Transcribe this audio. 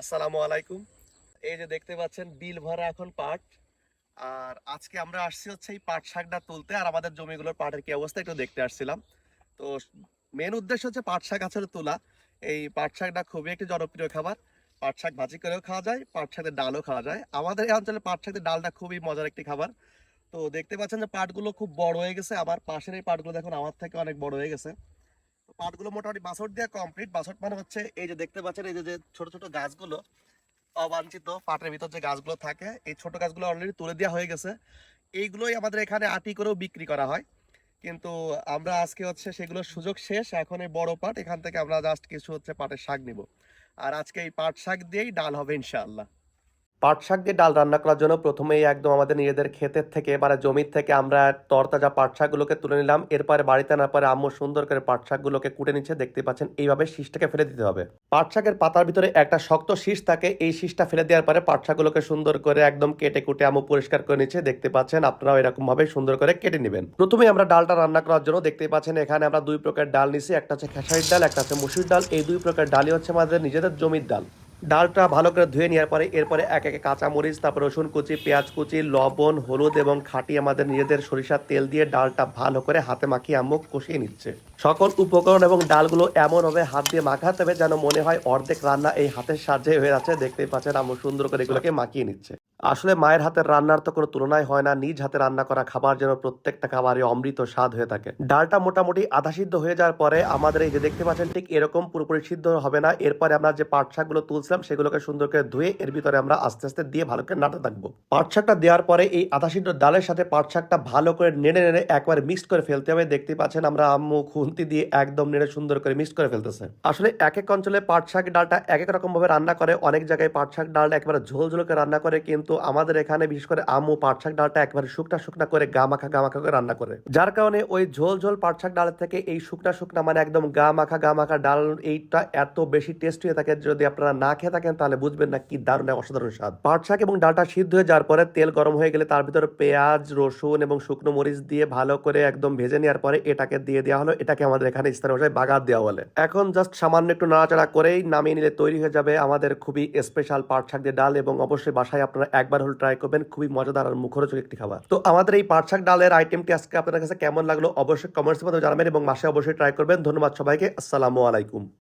আসসালামু আলাইকুম। এই যে দেখতে পাচ্ছেন বিল ভরা এখন পাট। আর আজকে আমরা আসছি হচ্ছে এই পাট শাকটা তুলতে, আর আমাদের জমিগুলোর পাটের কি অবস্থা একটু দেখতে আসছিলাম। তো মেন উদ্দেশ্য হচ্ছে পাট শাক আসলে তোলা। এই পাট শাকটা খুবই একটি জনপ্রিয় খাবার। পাট শাক ভাজি করেও খাওয়া যায়, পাট শাকের ডালও খাওয়া যায়। আমাদের এই অঞ্চলে পাট শাকের ডালটা খুবই মজার একটি খাবার। তো দেখতে পাচ্ছেন যে পাটগুলো খুব বড় হয়ে গেছে, আবার পাশের এই পাটগুলো দেখুন আমার থেকে অনেক বড় হয়ে গেছে। তো পাটগুলো মোটামুটি বাছট দিয়ে কমপ্লিট। বাছট মানে হচ্ছে এই যে দেখতে পাচ্ছেন এই যে যে ছোট ছোট গাছগুলো, অবাঞ্ছিত পাটের ভিতর যে গাছগুলো থাকে, এই ছোট গাছগুলো অলরেডি তুলে দেওয়া হয়ে গেছে। এইগুলোই আমাদের এখানে আটি করেও বিক্রি করা হয়। কিন্তু আমরা আজকে হচ্ছে সেগুলোর সুযোগ শেষ, এখন এই বড় পাট এখান থেকে আমরা জাস্ট কিছু হচ্ছে পাটের শাক নিব। আর আজকে এই পাট শাক দিয়েই ডাল হবে ইনশাআল্লাহ। পাট শাক দিয়ে ডাল রান্না করার জন্য প্রথমেই একদম আমাদের নিজেদের ক্ষেতের থেকে মানে জমির থেকে আমরা তরতাজা পাট শাকগুলোকে তুলে নিলাম। এরপরে বাড়িতে আনার পরে আম্মু সুন্দর করে পাট শাকগুলোকে কুটে নিচ্ছে, দেখতে পাচ্ছেন এইভাবে শীষটাকে ফেলে দিতে হবে। পাট শাকের পাতার ভিতরে একটা শক্ত শীষ থাকে, এই শীষটা ফেলে দেওয়ার পরে পাট শাকগুলোকে সুন্দর করে একদম কেটে কুটে আম্মু পরিষ্কার করে নিচ্ছে, দেখতে পাচ্ছেন। আপনারাও এরকম ভাবে সুন্দর করে কেটে নেবেন। প্রথমে আমরা ডালটা রান্না করার জন্য দেখতে পাচ্ছেন এখানে আমরা দুই প্রকার ডাল নিছি, একটা হচ্ছে খেসারির ডাল, একটা হচ্ছে মুসুর ডাল। এই দুই প্রকার ডালই হচ্ছে আমাদের নিজেদের জমির ডাল। ডালটা ভালো করে ধুয়ে নেওয়ার পরে এরপরে এক একে কাঁচামরিচ, তারপর রসুন কুচি, পেঁয়াজ কুচি, লবণ, হলুদ এবং খাঁটি আমাদের নিজেদের সরিষার তেল দিয়ে ডালটা ভালো করে হাতে মাখিয়ে আম্মু কষিয়ে নিচ্ছে। সকল উপকরণ এবং ডালগুলো এমনভাবে হাত দিয়ে মাখাতে হবে যেন মনে হয় অর্ধেক রান্না এই হাতের সাহায্যে হয়ে যাচ্ছে, দেখতেই পাচ্ছেন আম্মু সুন্দর করে এগুলোকে মাখিয়ে নিচ্ছে। আসলে মায়ের হাতের রান্নার তো কোনো তুলনাই হয় না। নিজ হাতে রান্না করা খাবার যেন প্রত্যেকটা খাবারই অমৃত স্বাদ হয়ে থাকে। ডালটা মোটামুটি আধা সিদ্ধ হয়ে যাওয়ার পরে আমাদের এই যে দেখতে পাচ্ছেন ঠিক এরকম পুরোপুরি সিদ্ধ হবে না। এরপরে আমরা যে পাট শাকগুলো তুলছিলাম সেগুলোকে সুন্দর করে ধুয়ে এর ভিতরে আমরা আস্তে আস্তে দিয়ে ভালো করে নাড়তে থাকবো। পাট শাকটা দেওয়ার পরে এই আধা সিদ্ধ ডালের সাথে পাট শাকটা ভালো করে নেড়ে নেড়ে একবার মিক্সড করে ফেলতে হবে। দেখতে পাচ্ছেন আমরা আম্মু খুন্তি দিয়ে একদম নেড়ে সুন্দর করে মিক্সড করে ফেলতেছে। আসলে এক এক অঞ্চলে পাট শাক ডালটা এক এক রকম ভাবে রান্না করে। অনেক জায়গায় পাট শাক ডালটা একেবারে ঝোল ঝোল করে রান্না করে, কিন্তু আমাদের এখানে বিশেষ করে আম্মু পাট শাক ডালটা একবারে শুকনা শুকনা করে গা মাখা করে রান্না করে, যার কারণে ওই ঝোল ঝোল পাট শাক ডালের থেকে এই শুকনা শুকনা মানে একদম গা মাখা ডাল এইটা এত বেশি টেস্ট হয়ে থাকে। যদি আপনারা না খেয়ে থাকেন তাহলে বুঝবেন না কি দারুণ অসাধারণ স্বাদ। পাট শাক এবং ডালটা সিদ্ধ হয়ে যাওয়ার পরে তেল গরম হয়ে গেলে তার ভিতরে পেঁয়াজ, রসুন এবং শুকনো মরিচ দিয়ে ভালো করে একদম ভেজে নেওয়ার পরে এটাকে দিয়ে দেওয়া হলো। এটাকে আমাদের এখানে স্থানীয় ভাষায় বাগার দেওয়া বলে। এখন জাস্ট সামান্য একটু নাড়াচাড়া করেই নামিয়ে নিলে তৈরি হয়ে যাবে আমাদের খুবই স্পেশাল পাট শাক দিয়ে ডাল। এবং অবশ্যই বাসায় আপনারা একবার হলে ট্রাই করবেন, খুবই মজাদার আর মুখরোচক একটি খাবার। তো আমাদের এই পাট শাক ডালের আইটেমটি আজকে আপনাদের কাছে কেমন লাগলো অবশ্যই কমেন্টসের মধ্যে জানাবেন এবং বাসায় অবশ্যই ট্রাই করবেন। ধন্যবাদ সবাইকে। আসসালামু আলাইকুম।